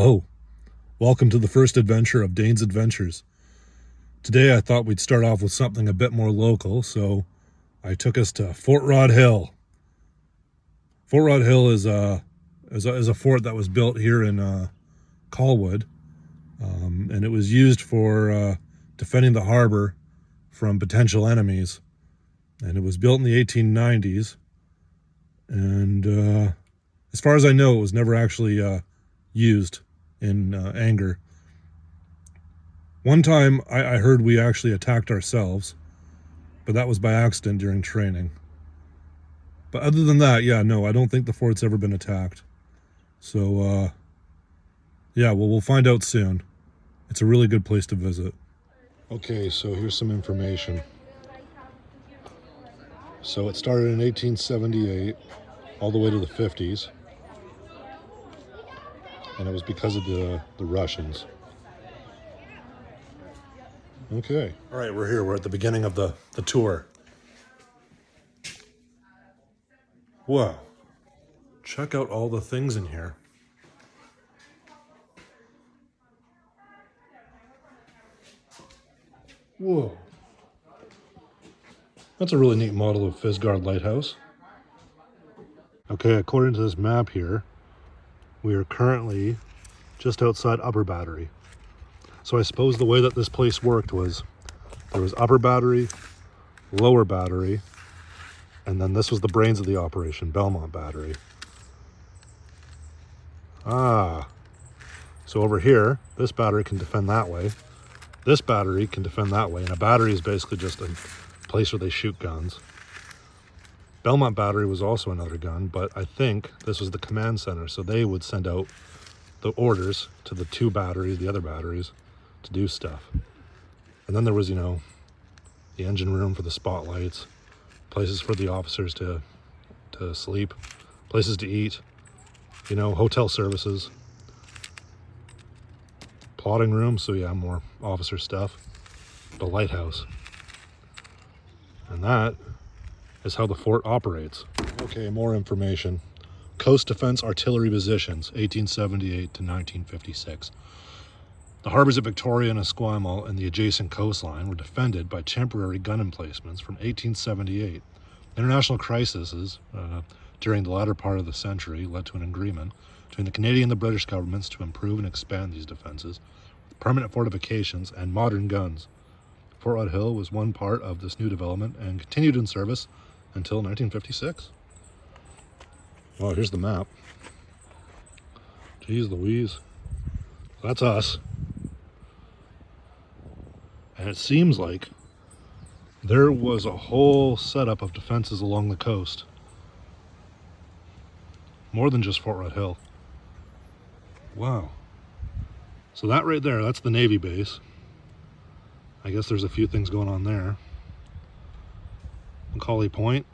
Hello, welcome to the first adventure of Dane's Adventures. Today I thought we'd start off with something a bit more local, so I took us to Fort Rod Hill. Fort Rod Hill is a fort that was built here in Colwood, and it was used for defending the harbor from potential enemies. And it was built in the 1890s, and as far as I know, it was never actually used in anger. One time I heard we actually attacked ourselves, but that was by accident during training. But other than that, yeah, no, I don't think the fort's ever been attacked. So, yeah, well, we'll find out soon. It's a really good place to visit. Okay, so here's some information. So it started in 1878, all the way to the 50s. And it was because of the Russians. Okay. All right, we're here. We're at the beginning of the tour. Wow. Check out all the things in here. Whoa. That's a really neat model of Fisgard Lighthouse. Okay, according to this map here, we are currently just outside Upper Battery. So I suppose the way that this place worked was there was Upper Battery, Lower Battery, and then this was the brains of the operation, Belmont Battery. Ah, so over here, this battery can defend that way. This battery can defend that way, and a battery is basically just a place where they shoot guns. Belmont Battery was also another gun, but I think this was the command center, so they would send out the orders to the two batteries, the other batteries, to do stuff. And then there was, the engine room for the spotlights, places for the officers to sleep, places to eat, hotel services, plotting room, so yeah, more officer stuff, the lighthouse. And that is how the fort operates. Okay, more information. Coast Defense Artillery Positions, 1878 to 1956. The harbors of Victoria and Esquimalt and the adjacent coastline were defended by temporary gun emplacements from 1878. International crises during the latter part of the century led to an agreement between the Canadian and the British governments to improve and expand these defenses with permanent fortifications and modern guns. Fort Rod Hill was one part of this new development and continued in service until 1956. Oh, here's the map. Jeez Louise. That's us. And it seems like there was a whole setup of defenses along the coast. More than just Fort Rod Hill. Wow. So that right there, that's the Navy base. I guess there's a few things going on there. Macaulay Point.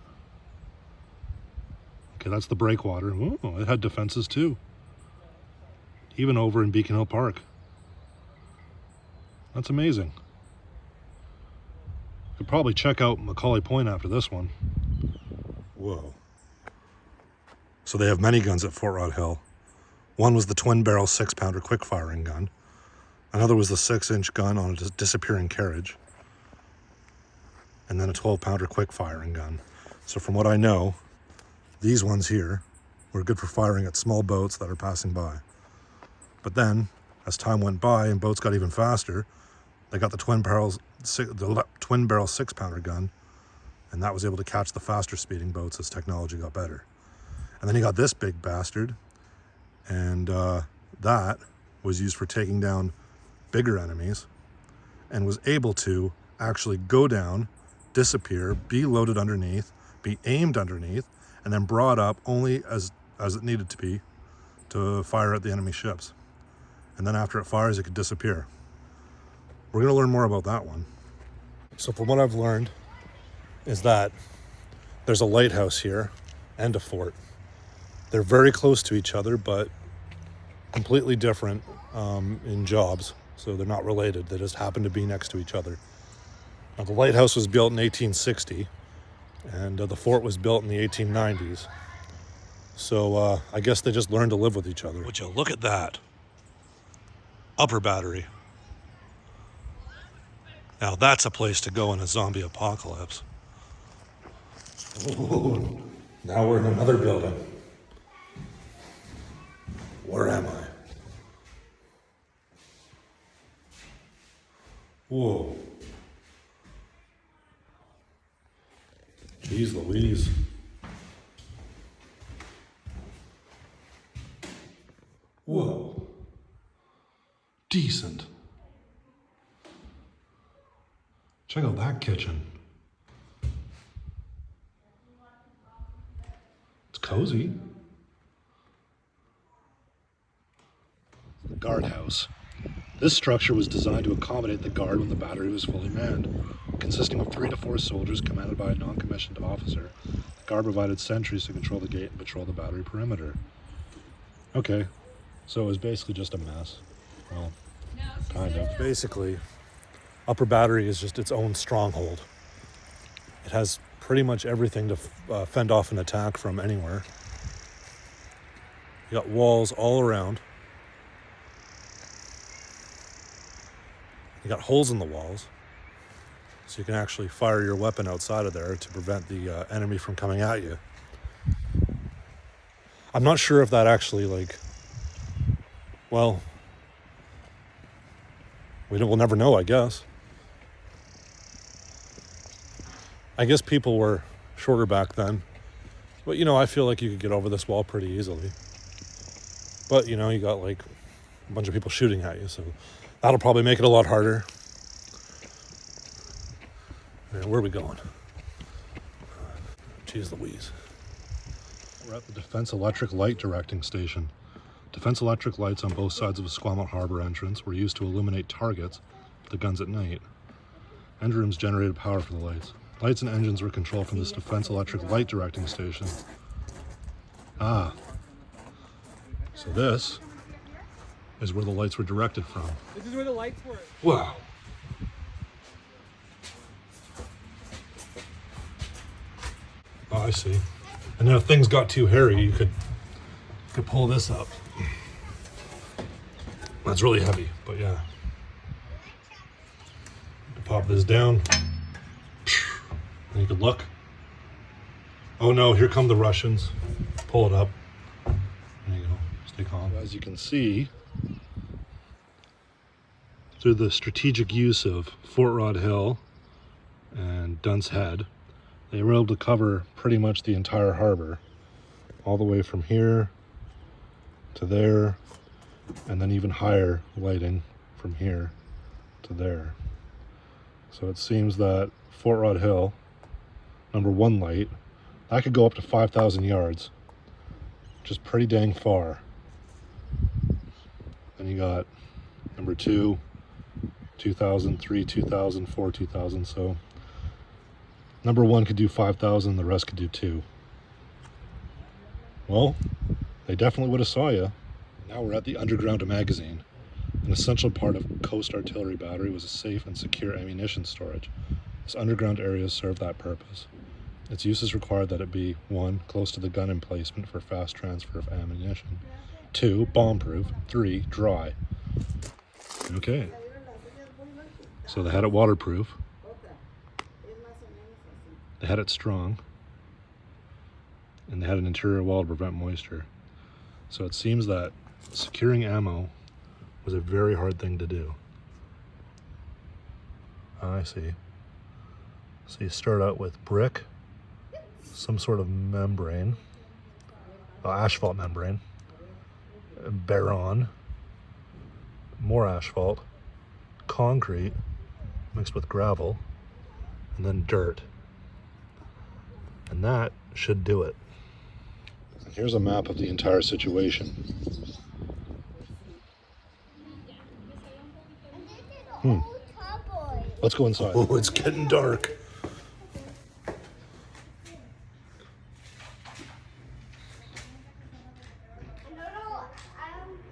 Okay, that's the breakwater. Oh, it had defenses too. Even over in Beacon Hill Park. That's amazing. Could probably check out Macaulay Point after this one. Whoa. So they have many guns at Fort Rod Hill. One was the twin-barrel 6-pounder quick-firing gun. Another was the 6-inch gun on a disappearing carriage. And then a 12-pounder quick-firing gun. So from what I know, these ones here were good for firing at small boats that are passing by. But then, as time went by and boats got even faster, they got the twin-barrel 6-pounder gun, and that was able to catch the faster speeding boats as technology got better. And then you got this big bastard, and that was used for taking down bigger enemies, and was able to actually go down, disappear, be loaded underneath, be aimed underneath, and then brought up only as it needed to be to fire at the enemy ships. And then after it fires, it could disappear. We're going to learn more about that one. So from what I've learned is that there's a lighthouse here and a fort. They're very close to each other, but completely different in jobs. So they're not related. They just happen to be next to each other. Now, the lighthouse was built in 1860, and the fort was built in the 1890s. So I guess they just learned to live with each other. Would you look at that? upper battery. Now that's a place to go in a zombie apocalypse. Ooh, now we're in another building. Where am I? Whoa. Jeez Louise. Whoa. Decent. Check out that kitchen. It's cozy. The guardhouse. This structure was designed to accommodate the guard when the battery was fully manned. Consisting of 3 to 4 soldiers commanded by a non-commissioned officer, the guard provided sentries to control the gate and patrol the battery perimeter. Okay, so it was basically just a mess. Well, kind of. Basically, upper battery is just its own stronghold. It has pretty much everything to fend off an attack from anywhere. You got walls all around. You got holes in the walls, so you can actually fire your weapon outside of there to prevent the enemy from coming at you. I'm not sure if that actually, well, we'll never know, I guess. I guess people were shorter back then, but I feel like you could get over this wall pretty easily. But you got a bunch of people shooting at you, so that'll probably make it a lot harder. Man, where are we going? Jeez Louise. We're at the Defense Electric Light Directing Station. Defense electric lights on both sides of the Squamot Harbor entrance were used to illuminate targets with the guns at night. Engine rooms generated power for the lights. Lights and engines were controlled from this Defense Electric Light Directing Station. Ah. So this is where the lights were directed from. This is where the lights were. Wow. Oh, I see. And then if things got too hairy, you could pull this up. That's really heavy, but yeah. Pop this down. And you could look. Oh no, here come the Russians. Pull it up. There you go. Stay calm. As you can see, through the strategic use of Fort Rod Hill and Dunce Head, they were able to cover pretty much the entire harbor, all the way from here to there, and then even higher lighting from here to there. So it seems that Fort Rod Hill, number 1 light, that could go up to 5,000 yards, which is pretty dang far. Then you got number 2, 2,000, 3, 2,000, 4, 2,000. So number 1 could do 5,000, the rest could do 2. Well, they definitely would have saw you. Now we're at the underground magazine. An essential part of Coast Artillery Battery was a safe and secure ammunition storage. This underground area served that purpose. Its uses required that it be 1, close to the gun emplacement for fast transfer of ammunition, 2, bomb-proof, 3, dry. Okay. So they had it waterproof. They had it strong. And they had an interior wall to prevent moisture. So it seems that securing ammo was a very hard thing to do. I see. So you start out with brick, some sort of membrane, asphalt membrane, boron, more asphalt, concrete mixed with gravel, and then dirt. And that should do it. Here's a map of the entire situation. Let's go inside. Oh, it's getting dark.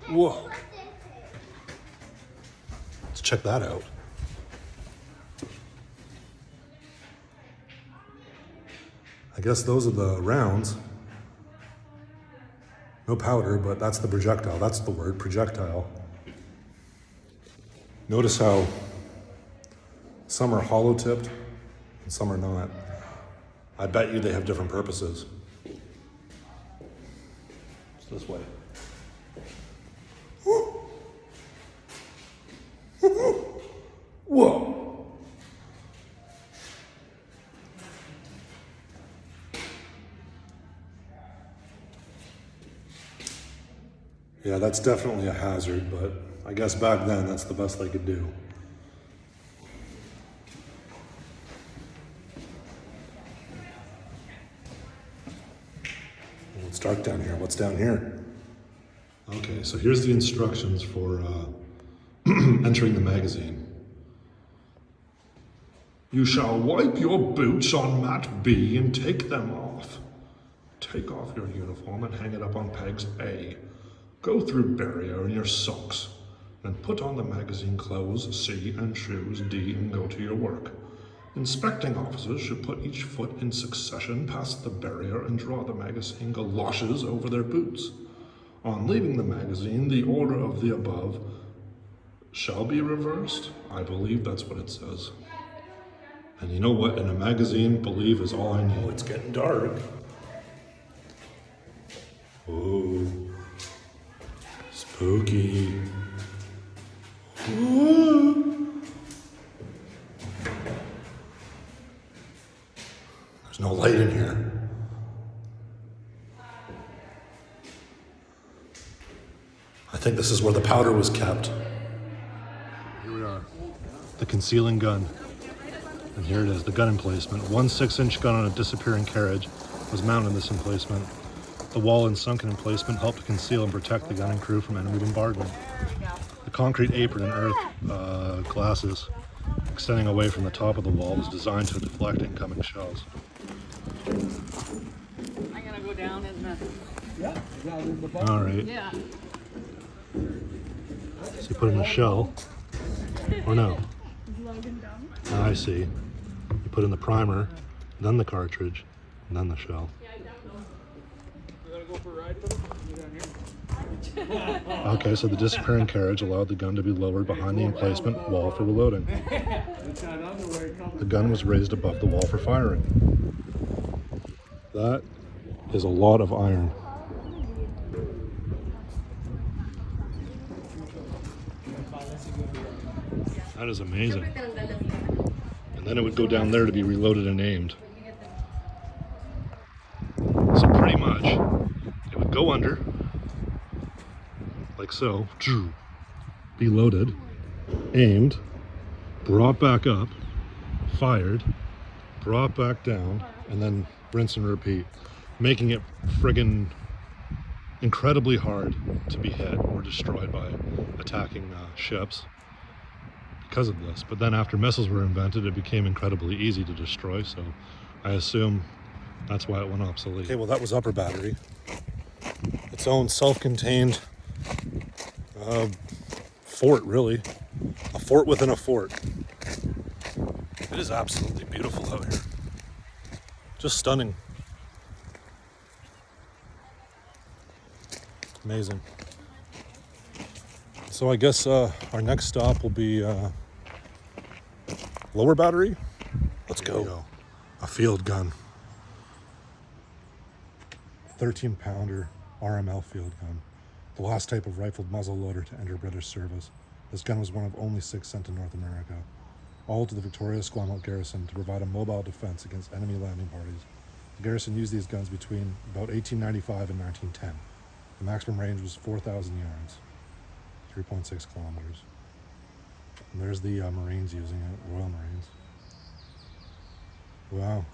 Whoa. Let's check that out. I guess those are the rounds. No powder, but that's the projectile. That's the word, projectile. Notice how some are hollow tipped and some are not. I bet you they have different purposes. It's this way. Whoa! Yeah, that's definitely a hazard, but I guess back then that's the best they could do. It's dark down here. What's down here? Okay, so here's the instructions for entering the magazine. You shall wipe your boots on mat B and take them off. Take off your uniform and hang it up on pegs A. Go through barrier in your socks. Then put on the magazine clothes C and shoes D and go to your work. Inspecting officers should put each foot in succession past the barrier and draw the magazine galoshes over their boots. On leaving the magazine, the order of the above shall be reversed. I believe that's what it says. And you know what? In a magazine, believe is all I need. Oh, it's getting dark. Oh, spooky. Ooh. There's no light in here. I think this is where the powder was kept. Here we are, the concealing gun. And here it is, the gun emplacement. One 6-inch gun on a disappearing carriage was mounted in this emplacement. The wall and sunken emplacement helped to conceal and protect the gunning crew from enemy bombardment. The concrete apron and earth glasses extending away from the top of the wall was designed to deflect incoming shells. I'm gonna go down in the... Yeah. All right. Yeah. So you put in a shell, or no? I see. You put in the primer, then the cartridge, and then the shell. Okay, so the disappearing carriage allowed the gun to be lowered behind the emplacement wall for reloading. The gun was raised above the wall for firing. That is a lot of iron. That is amazing. And then it would go down there to be reloaded and aimed. So pretty much, it would go under, like so, be loaded, aimed, brought back up, fired, brought back down, and then rinse and repeat, making it friggin' incredibly hard to be hit or destroyed by attacking ships because of this. But then after missiles were invented, it became incredibly easy to destroy, so I assume that's why it went obsolete. Okay, well that was upper battery. Its own self-contained fort, really. A fort within a fort. It is absolutely beautiful out here. Just stunning. Amazing. So I guess our next stop will be lower battery. Let's go. A field gun. 13-pounder RML field gun. The last type of rifled muzzle loader to enter British service. This gun was one of only 6 sent to North America. All to the Victoria Squamouth garrison to provide a mobile defense against enemy landing parties. The garrison used these guns between about 1895 and 1910. The maximum range was 4,000 yards, 3.6 kilometers. And there's the Marines using it, Royal Marines. Wow.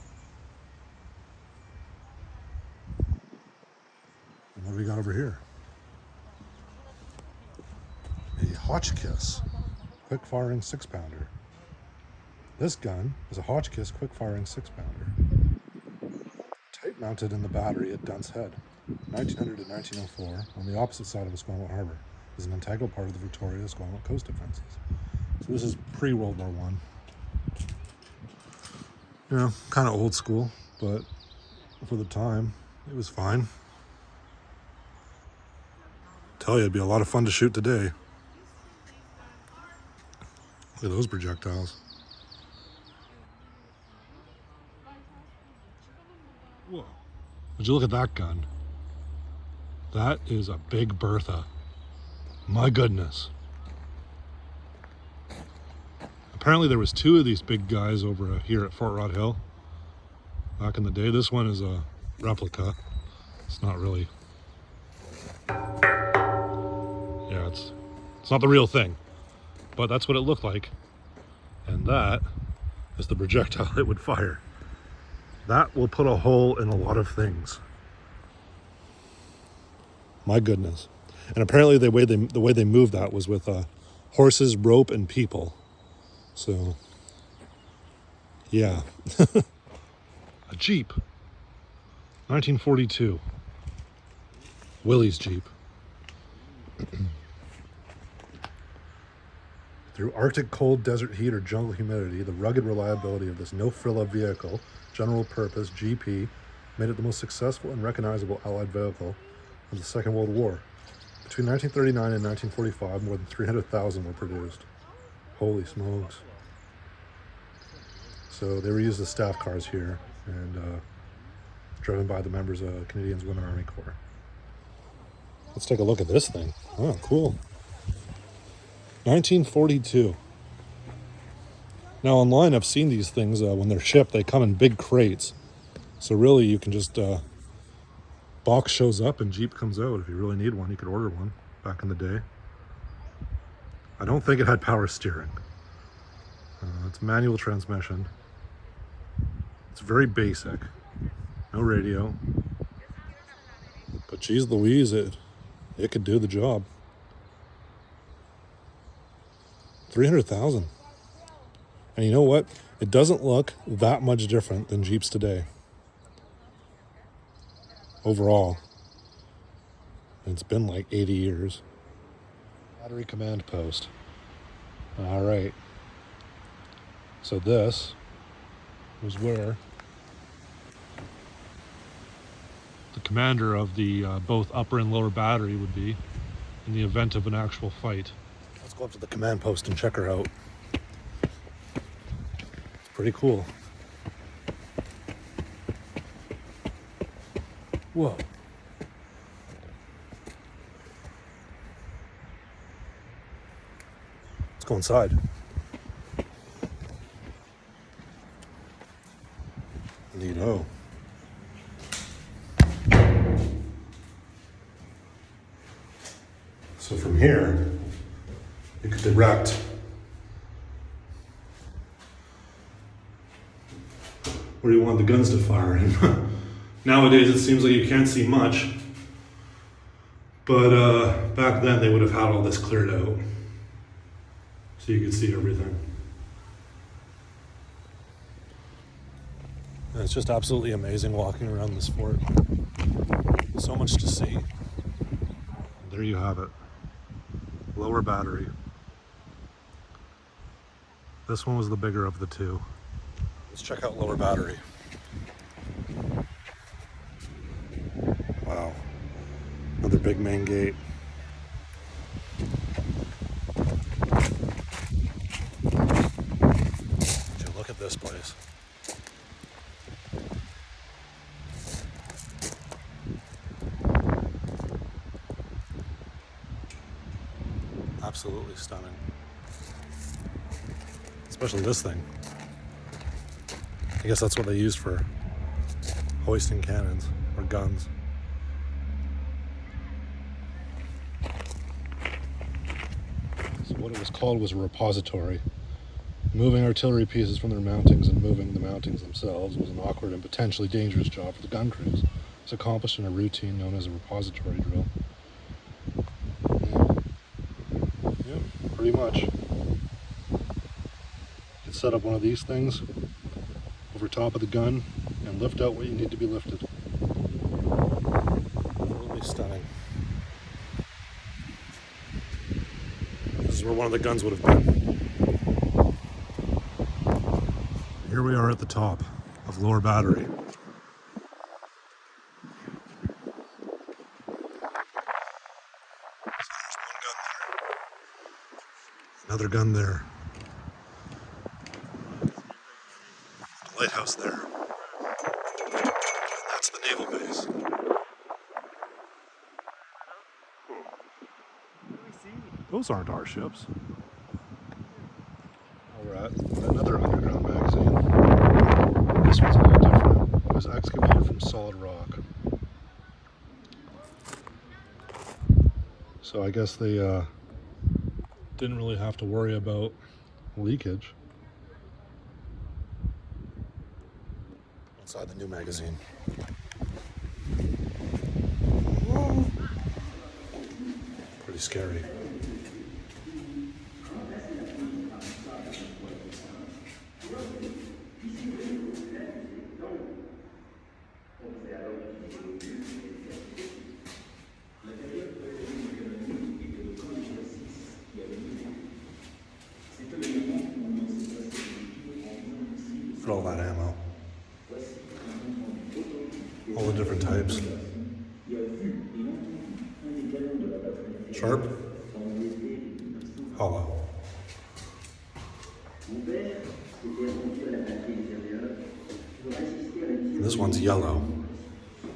And what do we got over here? A Hotchkiss quick-firing 6-pounder. This gun is a Hotchkiss quick-firing 6-pounder. Tight-mounted in the battery at Dunt's Head, 1900 to 1904, on the opposite side of Esquimalt Harbor, is an integral part of the Victoria Esquimalt coast defenses. So this is pre-World War I. You know, kind of old school, but for the time, it was fine. Tell you, it'd be a lot of fun to shoot today. Look at those projectiles. Whoa. Would you look at that gun? That is a big Bertha. My goodness. Apparently there was two of these big guys over here at Fort Rod Hill back in the day. This one is a replica. It's not really, yeah, it's not the real thing, but that's what it looked like. And that is the projectile it would fire. That will put a hole in a lot of things. My goodness. And apparently the way they moved that was with horses, rope, and people. So, yeah. A Jeep. 1942. Willie's Jeep. Through Arctic cold, desert heat, or jungle humidity, the rugged reliability of this no-frillo vehicle, general purpose, GP, made it the most successful and recognizable Allied vehicle of the Second World War. Between 1939 and 1945, more than 300,000 were produced. Holy smokes. So they were used as staff cars here and driven by the members of Canadians Women Army Corps. Let's take a look at this thing. Oh, cool. 1942. Now online I've seen these things when they're shipped, they come in big crates. So really you can just, box shows up and Jeep comes out. If you really need one, you could order one back in the day. I don't think it had power steering. It's manual transmission. It's very basic. No radio. But geez Louise, it could do the job. 300,000. And you know what? It doesn't look that much different than Jeeps today. Overall. It's been like 80 years. Battery command post. All right. So this was where the commander of the both upper and lower battery would be in the event of an actual fight. Let's go up to the command post and check her out. It's pretty cool. Whoa. Let's go inside. Neato. So from here, you could direct where you want the guns to fire in. Nowadays, it seems like you can't see much, but back then they would have had all this cleared out, so you could see everything. And it's just absolutely amazing walking around this fort. So much to see. There you have it. Lower battery. This one was the bigger of the two. Let's check out lower battery. Wow. Another big main gate. Would you look at this place? Absolutely stunning. Especially this thing. I guess that's what they used for hoisting cannons or guns. So what it was called was a repository. Moving artillery pieces from their mountings and moving the mountings themselves was an awkward and potentially dangerous job for the gun crews. It's accomplished in a routine known as a repository drill. Yeah, pretty much. You can set up one of these things over top of the gun and lift out what you need to be lifted. Really stunning. This is where one of the guns would have been. Here we are at the top of lower battery. So there's one gun there. Another gun there. lighthouse there. And that's the naval base. Those aren't our ships. Now we're at another underground magazine. This one's a little different. It was excavated from solid rock. So I guess they didn't really have to worry about leakage. Inside the new magazine. Pretty scary. Look at all that ammo. All the different types. Sharp. Hollow. And this one's yellow. I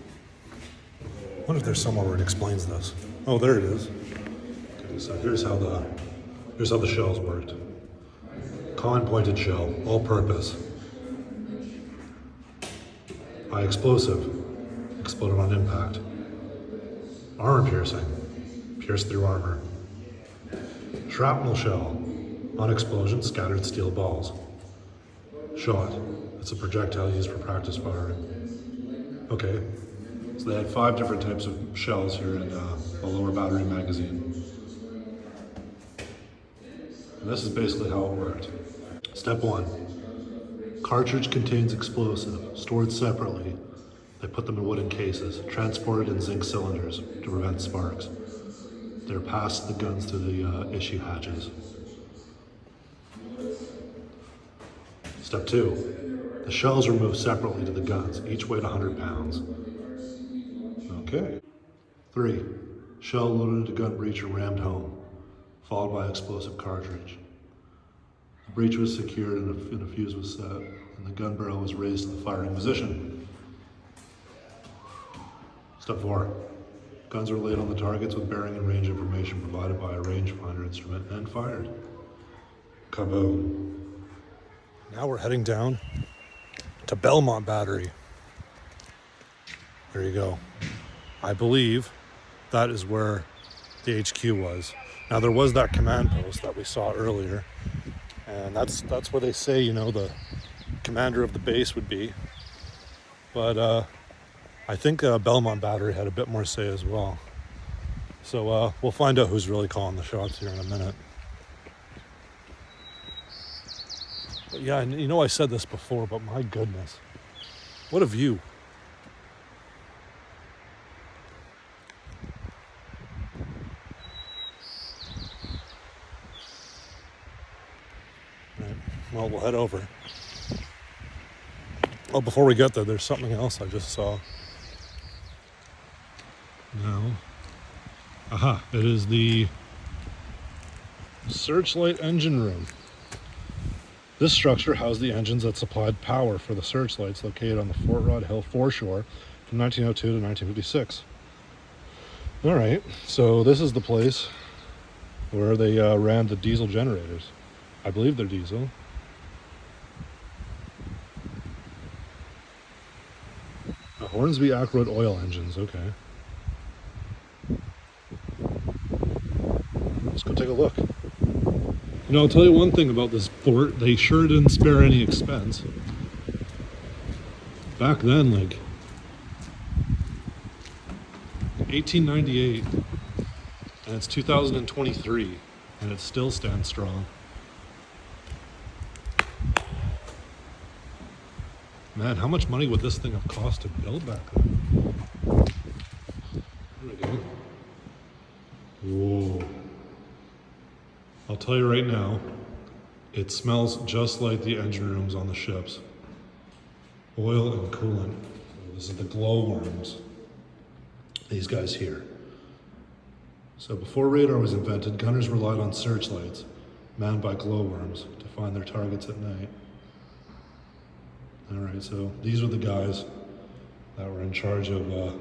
wonder if there's somewhere where it explains this. Oh, there it is. Okay, so here's how the shells worked. Common pointed shell, all purpose. High explosive, exploded on impact. Armor piercing, pierced through armor. Shrapnel shell, on explosion, scattered steel balls. Shot, it's a projectile used for practice firing. Okay, so they had 5 different types of shells here in a lower battery magazine. And this is basically how it worked. Step 1, cartridge contains explosive, stored separately. They put them in wooden cases, transported in zinc cylinders to prevent sparks. They're passed the guns through the issue hatches. Step 2, the shells are moved separately to the guns, each weighed 100 pounds. Okay. 3, shell loaded into gun breech and rammed home, followed by explosive cartridge. The breech was secured and a fuse was set, and the gun barrel was raised to the firing position. Step 4, guns were laid on the targets with bearing and range information provided by a rangefinder instrument and fired. Kaboom. Now we're heading down to Belmont Battery. There you go. I believe that is where the HQ was. Now there was that command post that we saw earlier, and that's where they say, you know, the commander of the base would be. But I think Belmont Battery had a bit more say as well. So we'll find out who's really calling the shots here in a minute. But yeah, and you know, I said this before, but my goodness, what a view. Right, well, we'll head over. Oh, before we get there, there's something else I just saw. Now, aha, it is the Searchlight engine room. This structure housed the engines that supplied power for the searchlights located on the Fort Rod Hill foreshore from 1902 to 1956. All right, so this is the place where they ran the diesel generators. I believe they're diesel. Hornsby Ackroyd oil engines, okay. Let's go take a look. You know, I'll tell you one thing about this fort. They sure didn't spare any expense. Back then, like 1898, and it's 2023, and it still stands strong. Man, how much money would this thing have cost to build back then? There we go. Whoa. I'll tell you right now, it smells just like the engine rooms on the ships. Oil and coolant. This is the glowworms. These guys here. So before radar was invented, gunners relied on searchlights, manned by glowworms, to find their targets at night. All right, so these are the guys that were in charge of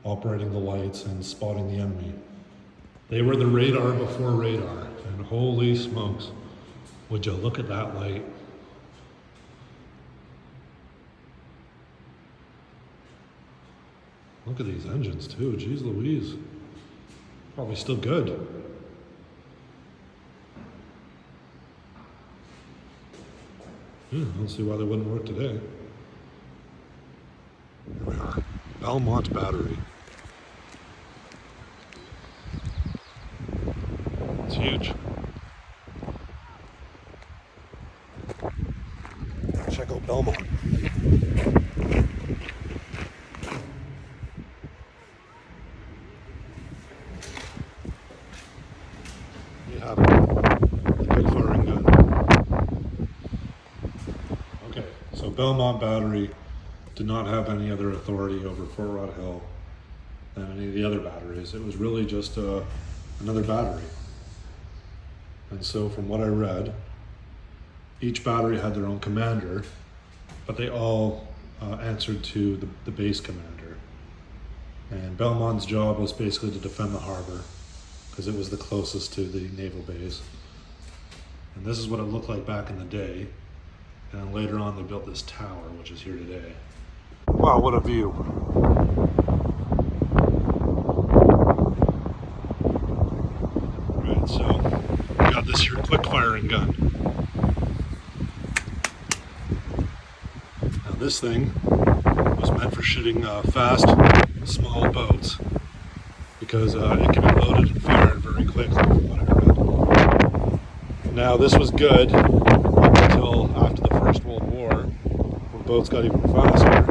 operating the lights and spotting the enemy. They were the radar before radar, and holy smokes, would you look at that light. Look at these engines too, jeez Louise. Probably still good. Yeah, I don't see why they wouldn't work today. Here we are, Belmont Battery. It's huge. Check out Belmont. You have the big firing gun. Okay, so Belmont Battery did not have any other authority over Fort Rod Hill than any of the other batteries. It was really just another battery. And so from what I read, each battery had their own commander, but they all answered to the base commander. And Belmont's job was basically to defend the harbor because it was the closest to the naval base. And this is what it looked like back in the day. And then later on they built this tower, which is here today. Wow, what a view. Right, so we got this here quick firing gun. Now this thing was meant for shooting fast, small boats because it can be loaded and fired very quickly from what I read. Now this was good up until after the First World War when boats got even faster.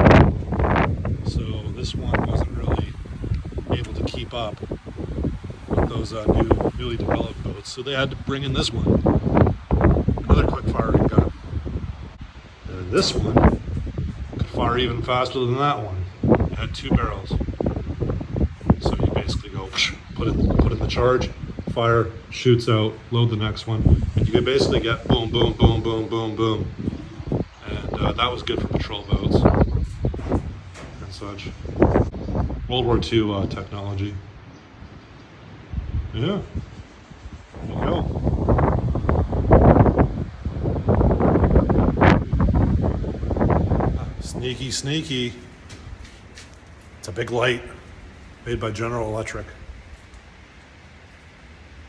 So this one wasn't really able to keep up with those newly developed boats. So they had to bring in this one, another quick firing gun. And this one could fire even faster than that one. It had 2 barrels. So you basically go put in the charge, fire, shoots out, load the next one. And you could basically get boom, boom, boom, boom, boom, boom. And that was good for patrol boats and such. World War II technology. Yeah, there you go. Sneaky, sneaky. It's a big light made by General Electric.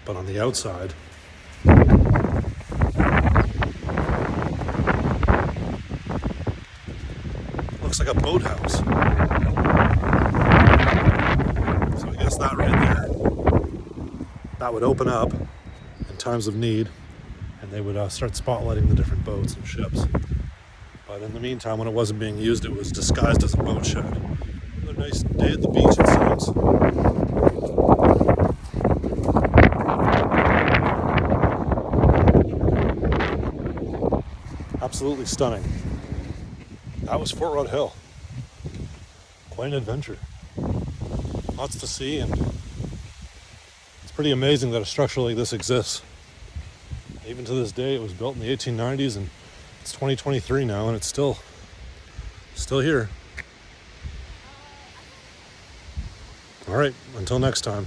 But on the outside, looks like a boathouse. So I guess that right there, that would open up in times of need, and they would start spotlighting the different boats and ships. But in the meantime, when it wasn't being used, it was disguised as a boat shed. Another nice day at the beach, it seems. Absolutely stunning. That was Fort Rod Hill. Quite an adventure. Lots to see, and it's pretty amazing that a structure like this exists. Even to this day, it was built in the 1890s, and it's 2023 now, and it's still here. All right, until next time.